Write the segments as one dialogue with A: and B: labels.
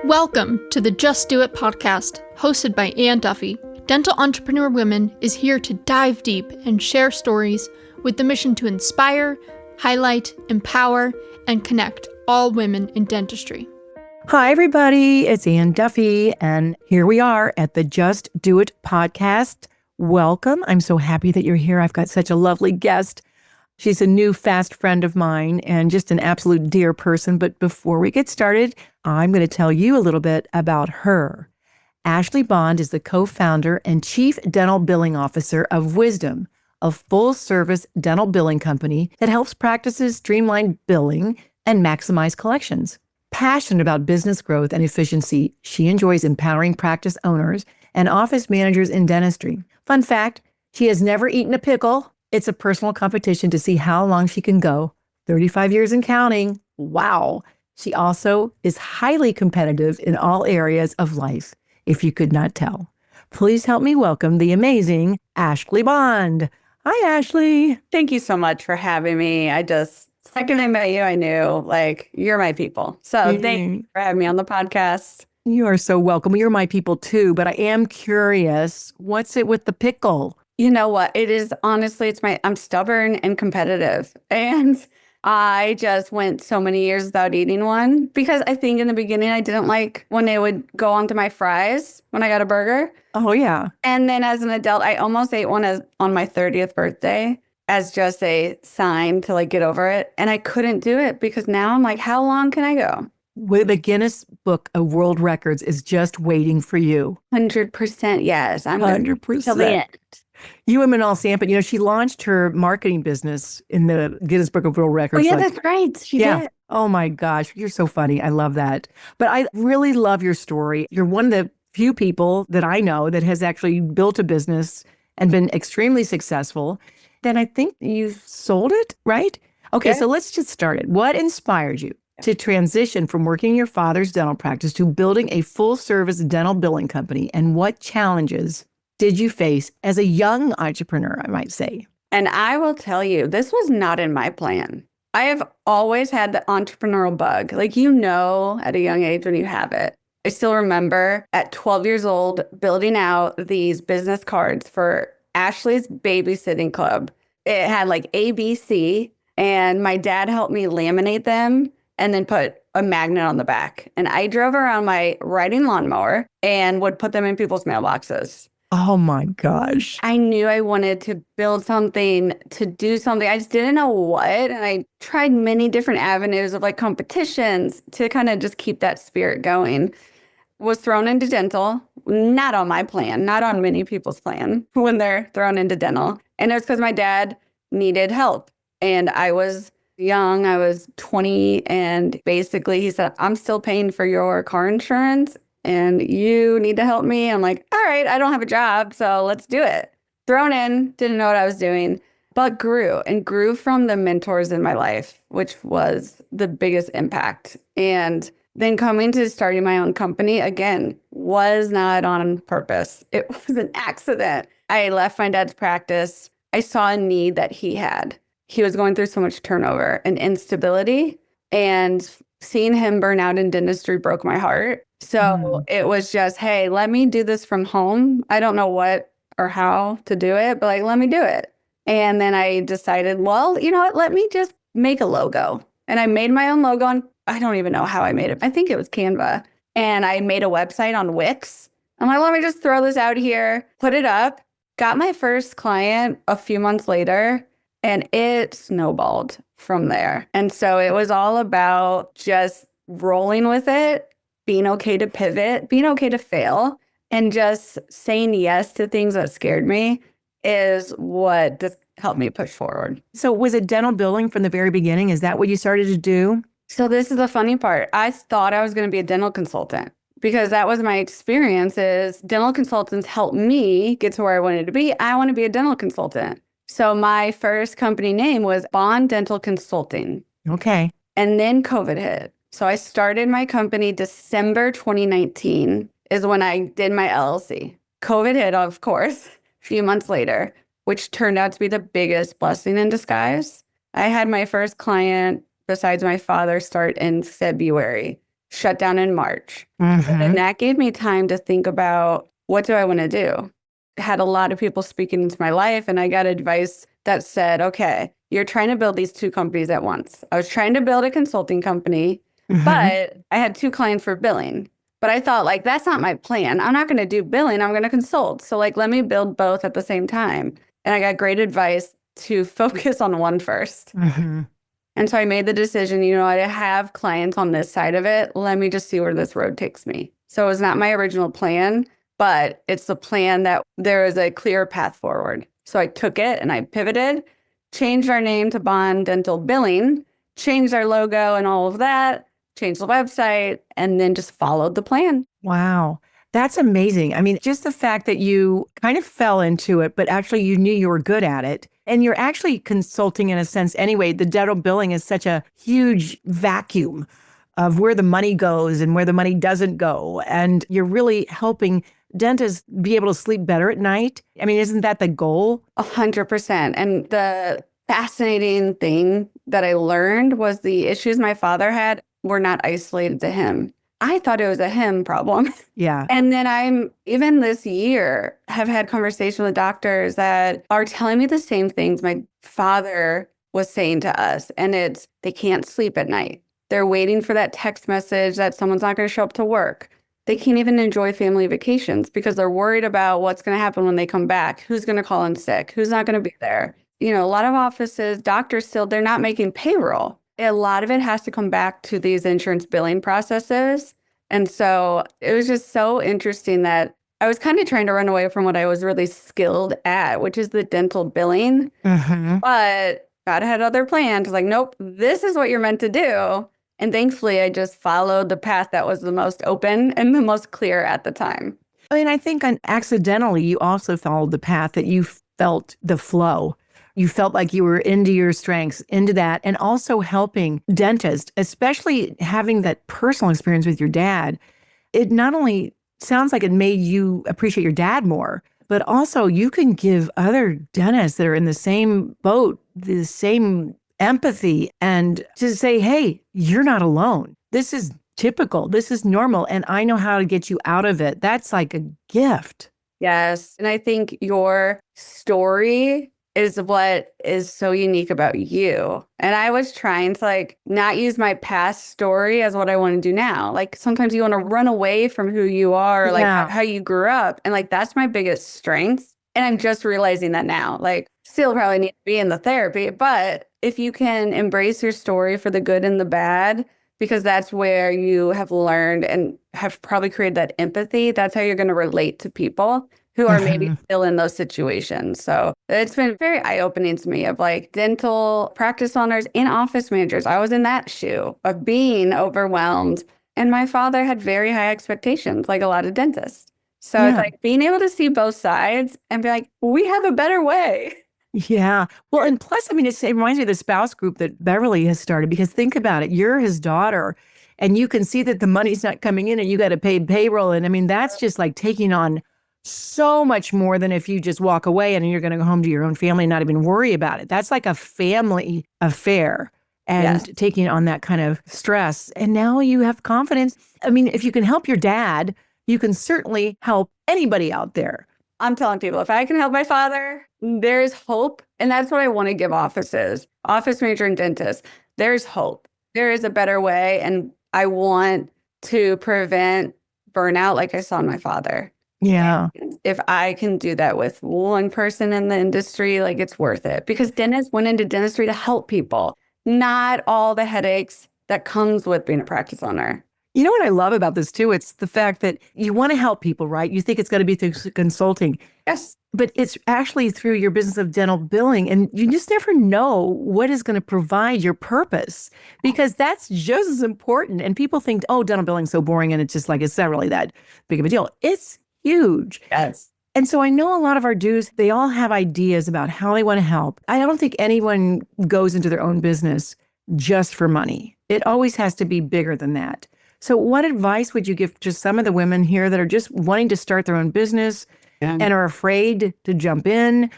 A: Welcome to the Just Do It podcast, hosted by Ann Duffy. Dental Entrepreneur Women is here to dive deep and share stories with the mission to inspire, highlight, empower, and connect all women in dentistry.
B: Hi, everybody. It's Ann Duffy, and here we are at the Just Do It podcast. Welcome. I'm so happy that you're here. I've got such a lovely guest. She's a new fast friend of mine and just an absolute dear person. But before we get started, I'm going to tell you a little bit about her. Ashley Bond is the co-founder and chief dental billing officer of Wisdom, a full-service dental billing company that helps practices streamline billing and maximize collections. Passionate about business growth and efficiency, she enjoys empowering practice owners and office managers in dentistry. Fun fact, she has never eaten a pickle. It's a personal competition to see how long she can go. 35 years and counting. Wow. She also is highly competitive in all areas of life, if you could not tell. Please help me welcome the amazing Ashley Bond. Hi, Ashley.
C: Thank you so much for having me. Second I met you, I knew, you're my people. So thank you for having me on the podcast.
B: You are so welcome. You're my people too, but I am curious, what's it with the pickle?
C: You know what? It is, honestly, I'm stubborn and competitive. And I just went so many years without eating one because I think in the beginning I didn't like when they would go onto my fries when I got a burger.
B: Oh, yeah.
C: And then as an adult, I almost ate one on my 30th birthday as just a sign to get over it. And I couldn't do it because now I'm like, how long can I go?
B: Well, the Guinness Book of World Records is just waiting for you.
C: 100% yes. I'm
B: 100%.
C: Till the end.
B: You women all sample. She launched her marketing business in the Guinness Book of World Records.
C: Oh, yeah, that's right. She did.
B: Oh, my gosh. You're so funny. I love that. But I really love your story. You're one of the few people that I know that has actually built a business and been extremely successful. Then I think you sold it, right? Okay, so let's just start it. What inspired you to transition from working in your father's dental practice to building a full-service dental billing company? And what challenges did you face as a young entrepreneur, I might say?
C: And I will tell you, this was not in my plan. I have always had the entrepreneurial bug. At a young age when you have it. I still remember at 12 years old, building out these business cards for Ashley's Babysitting Club. It had ABC, and my dad helped me laminate them and then put a magnet on the back. And I drove around my riding lawnmower and would put them in people's mailboxes.
B: Oh my gosh.
C: I knew I wanted to build something, to do something. I just didn't know what. And I tried many different avenues of competitions to kind of just keep that spirit going. Was thrown into dental, not on my plan, not on many people's plan when they're thrown into dental. And it was because my dad needed help. And I was young, I was 20. And basically he said, I'm still paying for your car insurance and you need to help me. I'm like, all right, I don't have a job, so let's do it. Thrown in, didn't know what I was doing, but grew from the mentors in my life, which was the biggest impact. And then coming to starting my own company, again, was not on purpose. It was an accident. I left my dad's practice. I saw a need that he had. He was going through so much turnover and instability, and seeing him burn out in dentistry broke my heart. So it was just, hey, let me do this from home. I don't know what or how to do it, but let me do it. And then I decided, well, you know what? Let me just make a logo. And I made my own logo on, I don't even know how I made it. I think it was Canva. And I made a website on Wix. I'm like, let me just throw this out here, put it up. Got my first client a few months later, and it snowballed from there. And so it was all about just rolling with it, being okay to pivot, being okay to fail, and just saying yes to things that scared me is what just helped me push forward.
B: So was it dental billing from the very beginning? Is that what you started to do?
C: So this is the funny part. I thought I was going to be a dental consultant because that was my experience. Is dental consultants helped me get to where I wanted to be. I want to be a dental consultant. So my first company name was Bond Dental Consulting.
B: Okay.
C: And then COVID hit. So I started my company December 2019 is when I did my LLC. COVID hit, of course, a few months later, which turned out to be the biggest blessing in disguise. I had my first client besides my father start in February. shut down in March.
B: Mm-hmm.
C: And that gave me time to think about, what do I want to do? Had a lot of people speaking into my life, and I got advice that said, okay, you're trying to build these two companies at once. I was trying to build a consulting company, but I had two clients for billing. But I thought, like, that's not my plan. I'm not going to do billing. I'm going to consult. So, like, let me build both at the same time. And I got great advice to focus on one first.
B: Mm-hmm.
C: And so I made the decision, I have clients on this side of it. Let me just see where this road takes me. So it was not my original plan, but it's the plan that there is a clear path forward. So I took it and I pivoted, changed our name to Bond Dental Billing, changed our logo and all of that, changed the website, and then just followed the plan.
B: Wow. That's amazing. I mean, just the fact that you kind of fell into it, but actually you knew you were good at it. And you're actually consulting in a sense anyway. The dental billing is such a huge vacuum of where the money goes and where the money doesn't go. And you're really helping dentists be able to sleep better at night. I mean, isn't that the goal?
C: 100%. And the fascinating thing that I learned was the issues my father had were not isolated to him. I thought it was a him problem.
B: Yeah.
C: And then even this year, have had conversations with doctors that are telling me the same things my father was saying to us. And it's, they can't sleep at night. They're waiting for that text message that someone's not going to show up to work. They can't even enjoy family vacations because they're worried about what's going to happen when they come back. Who's going to call in sick? Who's not going to be there? A lot of offices, doctors still, they're not making payroll. A lot of it has to come back to these insurance billing processes. And so it was just so interesting that I was kind of trying to run away from what I was really skilled at, which is the dental billing.
B: Mm-hmm.
C: But God had other plans. Like, nope, this is what you're meant to do. And thankfully, I just followed the path that was the most open and the most clear at the time.
B: I mean, I think accidentally, you also followed the path that you felt the flow. You felt like you were into your strengths, into that, and also helping dentists, especially having that personal experience with your dad. It not only sounds like it made you appreciate your dad more, but also you can give other dentists that are in the same boat, the same empathy, and to say, hey, you're not alone. This is typical. This is normal. And I know how to get you out of it. That's like a gift.
C: Yes. And I think your story is what is so unique about you. And I was trying to not use my past story as what I want to do now. Like sometimes you want to run away from who you are, how you grew up. And that's my biggest strength. And I'm just realizing that now. Still probably need to be in the therapy, but if you can embrace your story for the good and the bad, because that's where you have learned and have probably created that empathy, that's how you're going to relate to people who are maybe still in those situations. So it's been very eye-opening to me of dental practice owners and office managers. I was in that shoe of being overwhelmed. And my father had very high expectations, like a lot of dentists. So it's being able to see both sides and be like, we have a better way.
B: Yeah. Well, and plus, I mean, it reminds me of the spouse group that Beverly has started, because think about it. You're his daughter and you can see that the money's not coming in and you got to pay payroll. And I mean, that's just taking on so much more than if you just walk away and you're going to go home to your own family and not even worry about it. That's like a family affair and taking on that kind of stress. And now you have confidence. I mean, if you can help your dad, you can certainly help anybody out there.
C: I'm telling people, if I can help my father, there's hope. And that's what I want to give office manager and dentist. There's hope. There is a better way. And I want to prevent burnout like I saw in my father.
B: Yeah.
C: And if I can do that with one person in the industry, it's worth it. Because dentists went into dentistry to help people, not all the headaches that comes with being a practice owner.
B: You know what I love about this too? It's the fact that you want to help people, right? You think it's going to be through consulting.
C: Yes.
B: But it's actually through your business of dental billing. And you just never know what is going to provide your purpose, because that's just as important. And people think, oh, dental billing's so boring. And it's just it's not really that big of a deal. It's huge.
C: Yes.
B: And so I know a lot of our dues, they all have ideas about how they want to help. I don't think anyone goes into their own business just for money. It always has to be bigger than that. So what advice would you give to some of the women here that are just wanting to start their own business and are afraid to jump in,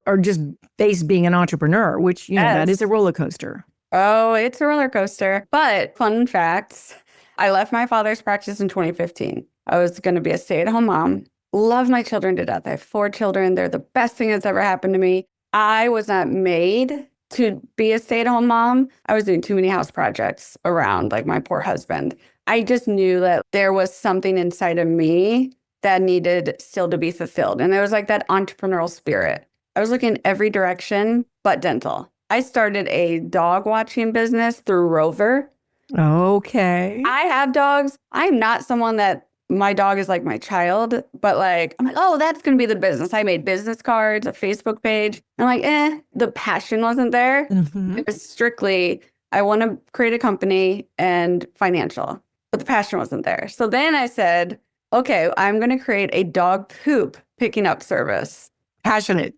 B: or just face being an entrepreneur, which, that is a roller coaster?
C: Oh, it's a roller coaster. But fun facts, I left my father's practice in 2015. I was going to be a stay-at-home mom. Love my children to death. I have 4 children. They're the best thing that's ever happened to me. I was not made to be a stay-at-home mom. I was doing too many house projects around, like my poor husband. I just knew that there was something inside of me that needed still to be fulfilled. And there was like that entrepreneurial spirit. I was looking every direction but dental. I started a dog watching business through Rover.
B: Okay.
C: I have dogs. I'm not someone that my dog is like my child, but like, I'm like, oh, that's going to be the business. I made business cards, a Facebook page. I'm like, the passion wasn't there.
B: Mm-hmm.
C: It was strictly, I want to create a company and financial, but the passion wasn't there. So then I said, okay, I'm going to create a dog poop picking up service.
B: Passionate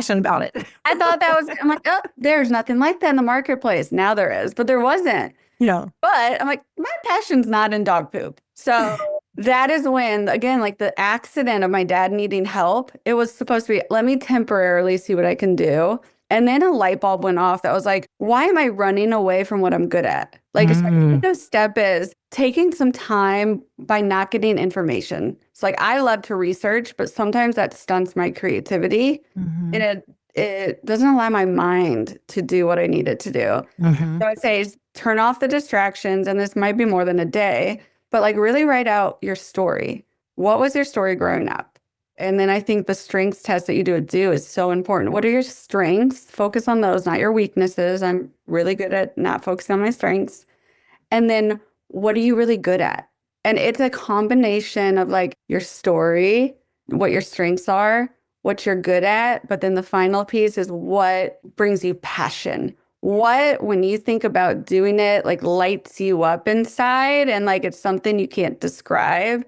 B: about it.
C: I thought that was, I'm like, oh, there's nothing like that in the marketplace. Now there is, but there wasn't. But I'm like, my passion's not in dog poop. So that is when, again, like the accident of my dad needing help, it was supposed to be, let me temporarily see what I can do. And then a light bulb went off that was like, why am I running away from what I'm good at? Like, the step is taking some time by not getting information. It's like, I love to research, but sometimes that stunts my creativity. And it doesn't allow my mind to do what I need it to do. So I'd say turn off the distractions. And this might be more than a day, but like really write out your story. What was your story growing up? And then I think the strengths test that you do is so important. What are your strengths? Focus on those, not your weaknesses. I'm really good at not focusing on my strengths. And then what are you really good at? And it's a combination of like your story, what your strengths are, what you're good at. But then the final piece is what brings you passion. What, when you think about doing it, like lights you up inside and like it's something you can't describe.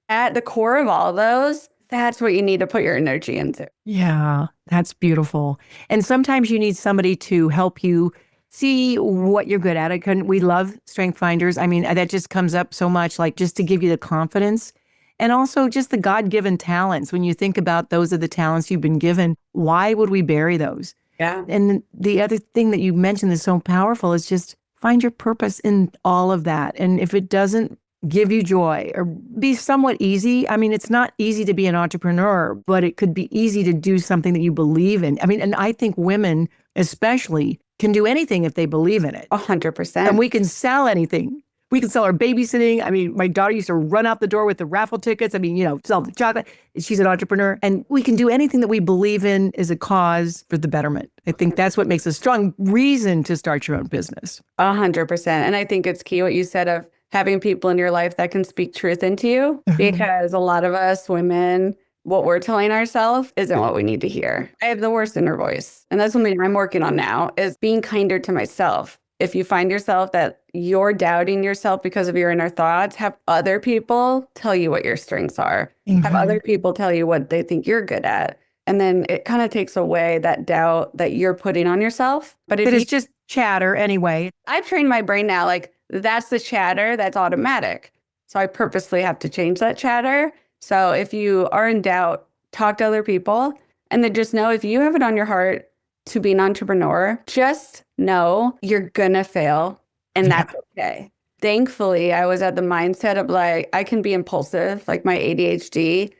C: At the core of all those, that's what you need to put your energy into.
B: Yeah, that's beautiful. And sometimes you need somebody to help you see what you're good at. We love strength finders. I mean, that just comes up so much, like just to give you the confidence and also just the God-given talents. When you think about those are the talents you've been given, why would we bury those?
C: Yeah.
B: And the other thing that you mentioned is so powerful is just find your purpose in all of that. And if it doesn't give you joy or be somewhat easy, I mean, it's not easy to be an entrepreneur, but it could be easy to do something that you believe in. I mean, and I think women especially can do anything if they believe in it.
C: 100%.
B: And we can sell anything. We can sell our babysitting. I mean, my daughter used to run out the door with the raffle tickets. I mean, sell the chocolate. She's an entrepreneur. And we can do anything that we believe in as a cause for the betterment. I think that's what makes a strong reason to start your own business.
C: 100%. And I think it's key what you said of having people in your life that can speak truth into you, because a lot of us women, what we're telling ourselves isn't what we need to hear. I have the worst inner voice. And that's something I'm working on now, is being kinder to myself. If you find yourself that you're doubting yourself because of your inner thoughts, have other people tell you what your strengths are. Have other people tell you what they think you're good at. And then it kind of takes away that doubt that you're putting on yourself. But if
B: it's just chatter anyway.
C: I've trained my brain now, like that's the chatter, that's automatic. So I purposely have to change that chatter. So if you are in doubt, talk to other people. And then just know if you have it on your heart to be an entrepreneur, just know you're gonna fail, and that's okay. Thankfully, I was at the mindset of like, I can be impulsive, like my ADHD,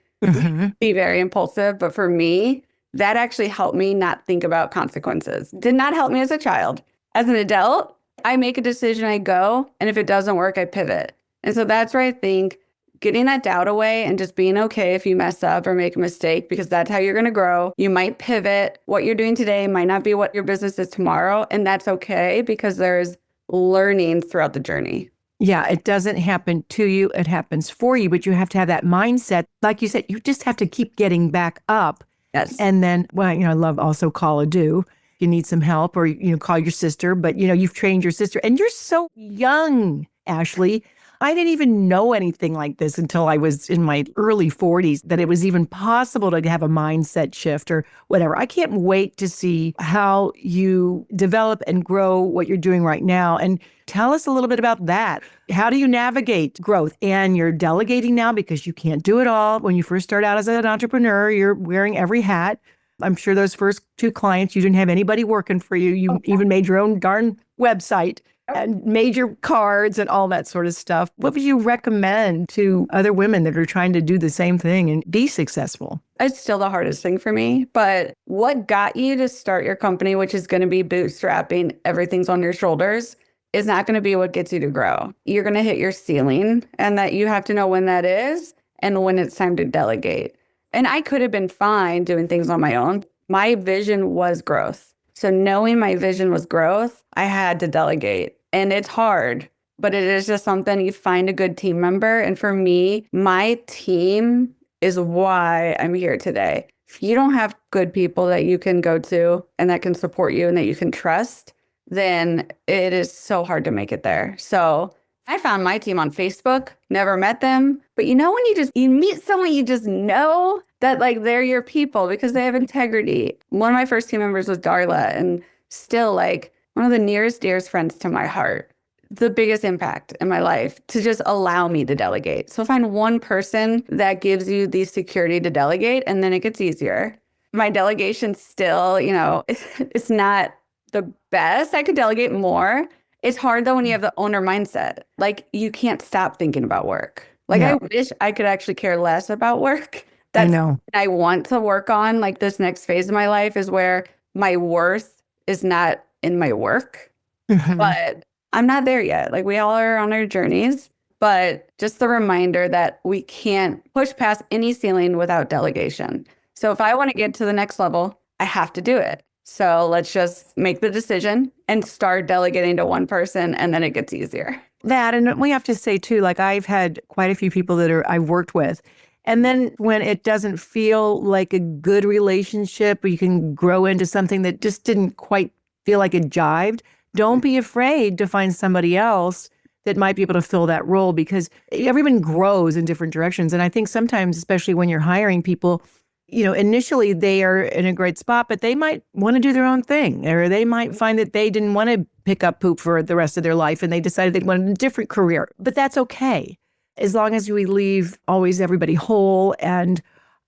C: be very impulsive. But for me, that actually helped me not think about consequences. Did not help me as a child. As an adult, I make a decision, I go, and if it doesn't work, I pivot. And so that's where I think getting that doubt away and just being okay if you mess up or make a mistake, because that's how you're going to grow. You might pivot. What you're doing today might not be what your business is tomorrow. And that's okay, because there's learning throughout the journey.
B: Yeah, it doesn't happen to you. It happens for you. But you have to have that mindset. Like you said, you just have to keep getting back up.
C: Yes.
B: And then, well, I love also call a do. You need some help, or, call your sister. But, you've trained your sister. And you're so young, Ashley. I didn't even know anything like this until I was in my early 40s, that it was even possible to have a mindset shift or whatever. I can't wait to see how you develop and grow what you're doing right now. And tell us a little bit about that. How do you navigate growth? And you're delegating now because you can't do it all. When you first start out as an entrepreneur, you're wearing every hat. I'm sure those first 2 clients, you didn't have anybody working for you. You even made your own darn website. and major cards and all that sort of stuff. What would you recommend to other women that are trying to do the same thing and be successful?
C: It's still the hardest thing for me, but what got you to start your company, which is going to be bootstrapping, everything's on your shoulders, is not going to be what gets you to grow. You're going to hit your ceiling, and that you have to know when that is and when it's time to delegate. And I could have been fine doing things on my own. My vision was growth. So knowing my vision was growth, I had to delegate. And it's hard, but it is just something you find a good team member. And for me, my team is why I'm here today. If you don't have good people that you can go to and that can support you and that you can trust, then it is so hard to make it there. So I found my team on Facebook, never met them. But when you meet someone, you just know that like they're your people because they have integrity. One of my first team members was Darla, and still like one of the nearest, dearest friends to my heart. The biggest impact in my life to just allow me to delegate. So find one person that gives you the security to delegate, and then it gets easier. My delegation still, it's not the best. I could delegate more. It's hard though when you have the owner mindset. Like you can't stop thinking about work. Like I wish I could actually care less about work.
B: I know.
C: What I want to work on. Like this next phase of my life is where my worth is not in my work, but I'm not there yet. Like we all are on our journeys, but just the reminder that we can't push past any ceiling without delegation. So if I want to get to the next level, I have to do it. So let's just make the decision and start delegating to one person, and then it gets easier.
B: That, and we have to say too, like I've had quite a few people that I've worked with. And then when it doesn't feel like a good relationship, or you can grow into something that just didn't quite feel like it jived, don't be afraid to find somebody else that might be able to fill that role, because everyone grows in different directions. And I think sometimes, especially when you're hiring people, initially they are in a great spot, but they might want to do their own thing, or they might find that they didn't want to pick up poop for the rest of their life and they decided they wanted a different career. But that's okay, as long as we leave always everybody whole. And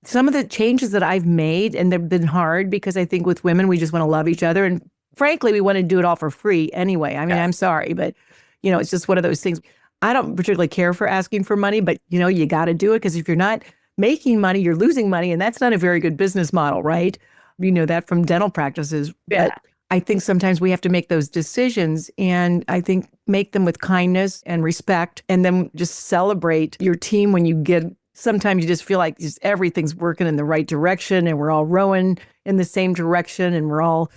B: some of the changes that I've made, and they've been hard because I think with women, we just want to love each other. And frankly, we want to do it all for free anyway. I mean, I'm sorry, but it's just one of those things. I don't particularly care for asking for money, but you got to do it, because if you're not making money, you're losing money. And that's not a very good business model, right? You know that from dental practices.
C: Yeah.
B: But I think sometimes we have to make those decisions, and I think make them with kindness and respect, and then just celebrate your team when you get, sometimes you just feel like just everything's working in the right direction and we're all rowing in the same direction and we're all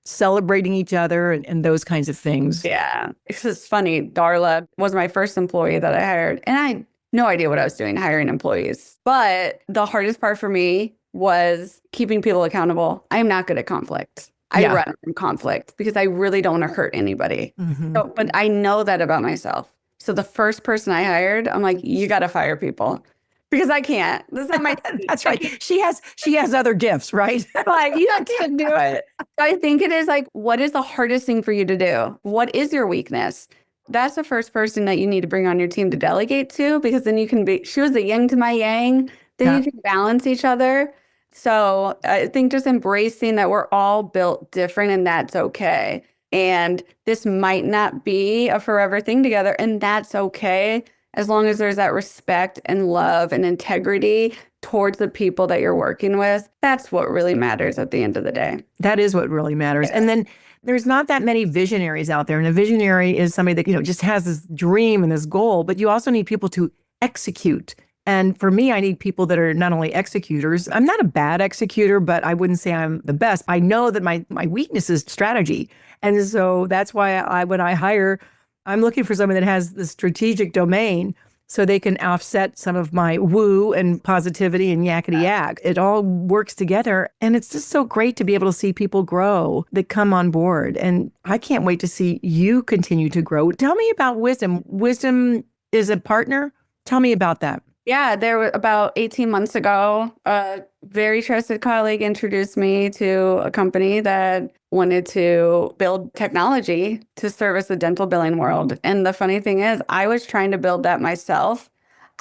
B: celebrating each other and those kinds of things.
C: Yeah. It's just funny. Darla was my first employee that I hired, and I had no idea what I was doing hiring employees. But the hardest part for me was keeping people accountable. I am not good at conflict. I run from conflict because I really don't want to hurt anybody. So, but I know that about myself. So the first person I hired, I'm like, you got to fire people, because I can't. This is not my.
B: That's right. She has other gifts, right?
C: Like, you can't do it. I think it is like, what is the hardest thing for you to do? What is your weakness? That's the first person that you need to bring on your team to delegate to, because then you can be, she was the yin to my yang. Then you can balance each other. So I think just embracing that we're all built different, and that's okay. And this might not be a forever thing together, and that's okay, as long as there's that respect and love and integrity towards the people that you're working with. That's what really matters at the end of the day.
B: That is what really matters. And then there's not that many visionaries out there. And a visionary is somebody that, just has this dream and this goal, but you also need people to execute. And for me, I need people that are not only executors. I'm not a bad executor, but I wouldn't say I'm the best. I know that my weakness is strategy. And so that's why when I hire, I'm looking for someone that has the strategic domain, so they can offset some of my woo and positivity and yakety yak. It all works together. And it's just so great to be able to see people grow that come on board. And I can't wait to see you continue to grow. Tell me about Wisdom. Wisdom is a partner. Tell me about that.
C: Yeah, there was about 18 months ago, a very trusted colleague introduced me to a company that wanted to build technology to service the dental billing world. And the funny thing is, I was trying to build that myself.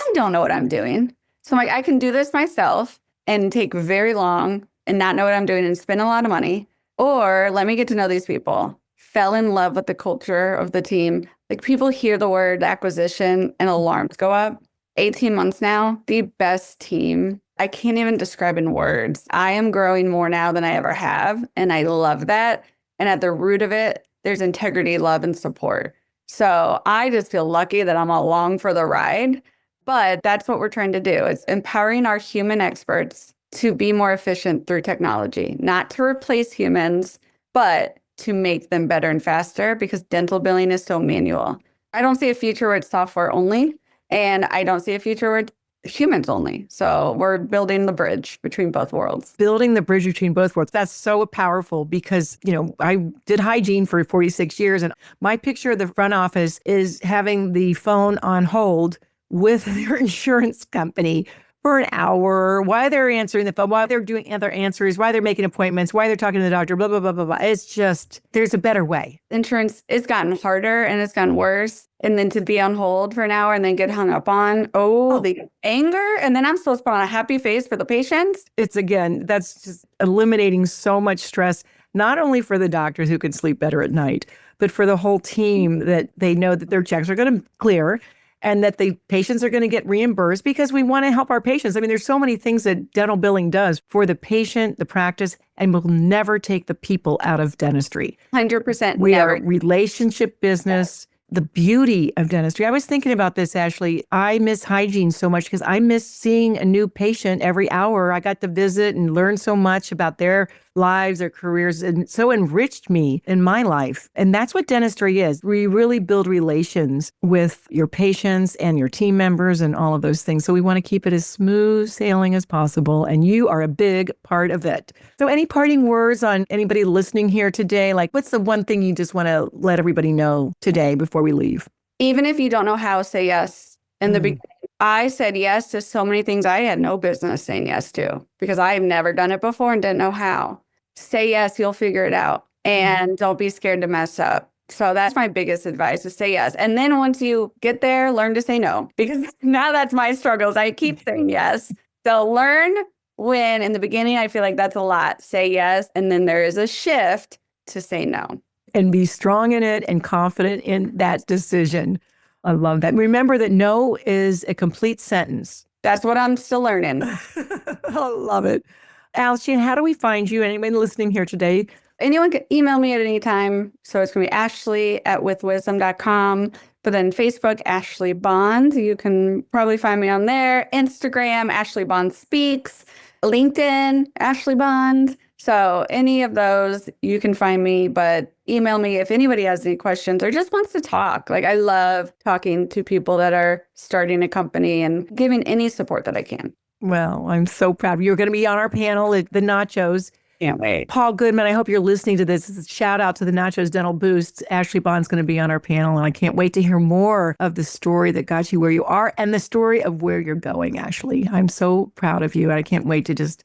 C: I don't know what I'm doing. So I'm like, I can do this myself and take very long and not know what I'm doing and spend a lot of money. Or let me get to know these people, fell in love with the culture of the team. Like people hear the word acquisition and alarms go up. 18 months now, the best team. I can't even describe in words. I am growing more now than I ever have. And I love that. And at the root of it, there's integrity, love, and support. So I just feel lucky that I'm along for the ride. But that's what we're trying to do, is empowering our human experts to be more efficient through technology, not to replace humans, but to make them better and faster, because dental billing is so manual. I don't see a future where it's software only, and I don't see a future where it's humans only. So we're building the bridge between both worlds.
B: Building the bridge between both worlds. That's so powerful because, I did hygiene for 46 years, and my picture of the front office is having the phone on hold with their insurance company for an hour while they're answering the phone, while they're doing other answers, while they're making appointments, while they're talking to the doctor, blah, blah, blah, blah, blah. It's just, there's a better way.
C: Insurance has gotten harder and it's gotten worse. And then to be on hold for an hour and then get hung up on, the anger. And then I'm supposed to put on a happy face for the patients.
B: That's just eliminating so much stress, not only for the doctors who can sleep better at night, but for the whole team, that they know that their checks are going to clear and that the patients are going to get reimbursed, because we want to help our patients. I mean, there's so many things that dental billing does for the patient, the practice, and we'll never take the people out of dentistry.
C: 100%.
B: We are a relationship business. The beauty of dentistry. I was thinking about this, Ashley. I miss hygiene so much because I miss seeing a new patient every hour. I got to visit and learn so much about their lives, their careers, and so enriched me in my life. And that's what dentistry is. We really build relations with your patients and your team members and all of those things. So we want to keep it as smooth sailing as possible. And you are a big part of it. So any parting words on anybody listening here today? Like, what's the one thing you just want to let everybody know today before we leave?
C: Even if you don't know how, say yes. In the beginning, I said yes to so many things I had no business saying yes to, because I've never done it before and didn't know how. Say yes, you'll figure it out. And don't be scared to mess up. So that's my biggest advice, is say yes. And then once you get there, learn to say no, because now that's my struggles. I keep saying yes. So learn when in the beginning, I feel like that's a lot. Say yes. And then there is a shift to say no.
B: And be strong in it and confident in that decision. I love that. Remember that no is a complete sentence.
C: That's what I'm still learning.
B: I love it. Alison, how do we find you? Anyone listening here today?
C: Anyone can email me at any time. So it's going to be ashley@withwisdom.com. But then Facebook, Ashley Bond. You can probably find me on there. Instagram, Ashley Bond Speaks. LinkedIn, Ashley Bond. So any of those, you can find me, but email me if anybody has any questions or just wants to talk. Like, I love talking to people that are starting a company and giving any support that I can.
B: Well, I'm so proud. You're going to be on our panel at the Nachos.
C: Can't wait.
B: Paul Goodman, I hope you're listening to this. Shout out to the Nachos Dental Boosts. Ashley Bond's going to be on our panel, and I can't wait to hear more of the story that got you where you are and the story of where you're going, Ashley. I'm so proud of you, and I can't wait to just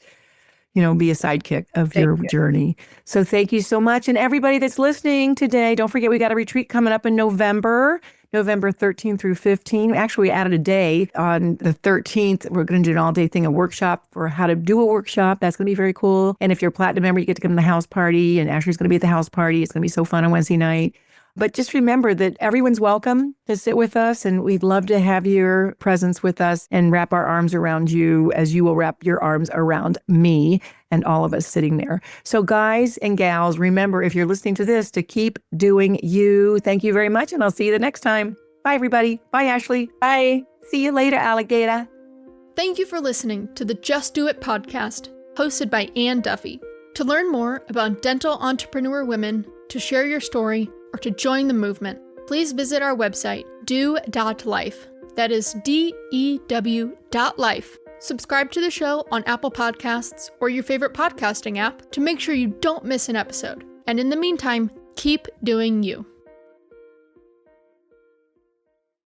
B: be a sidekick of your journey. So thank you so much. And everybody that's listening today, don't forget we got a retreat coming up in November 13th through 15th. Actually, we added a day on the 13th. We're going to do an all-day thing, a workshop for how to do a workshop. That's going to be very cool. And if you're a Platinum member, you get to come to the house party. And Ashley's going to be at the house party. It's going to be so fun on Wednesday night. But just remember that everyone's welcome to sit with us, and we'd love to have your presence with us and wrap our arms around you as you will wrap your arms around me and all of us sitting there. So guys and gals, remember, if you're listening to this, to keep doing you. Thank you very much, and I'll see you the next time. Bye, everybody. Bye, Ashley.
C: Bye.
B: See you later, alligator.
A: Thank you for listening to the Just Do It podcast, hosted by Ann Duffy. To learn more about dental entrepreneur women, to share your story, or to join the movement, please visit our website, do.life. That is DEW.life. Subscribe to the show on Apple Podcasts or your favorite podcasting app to make sure you don't miss an episode. And in the meantime, keep doing you.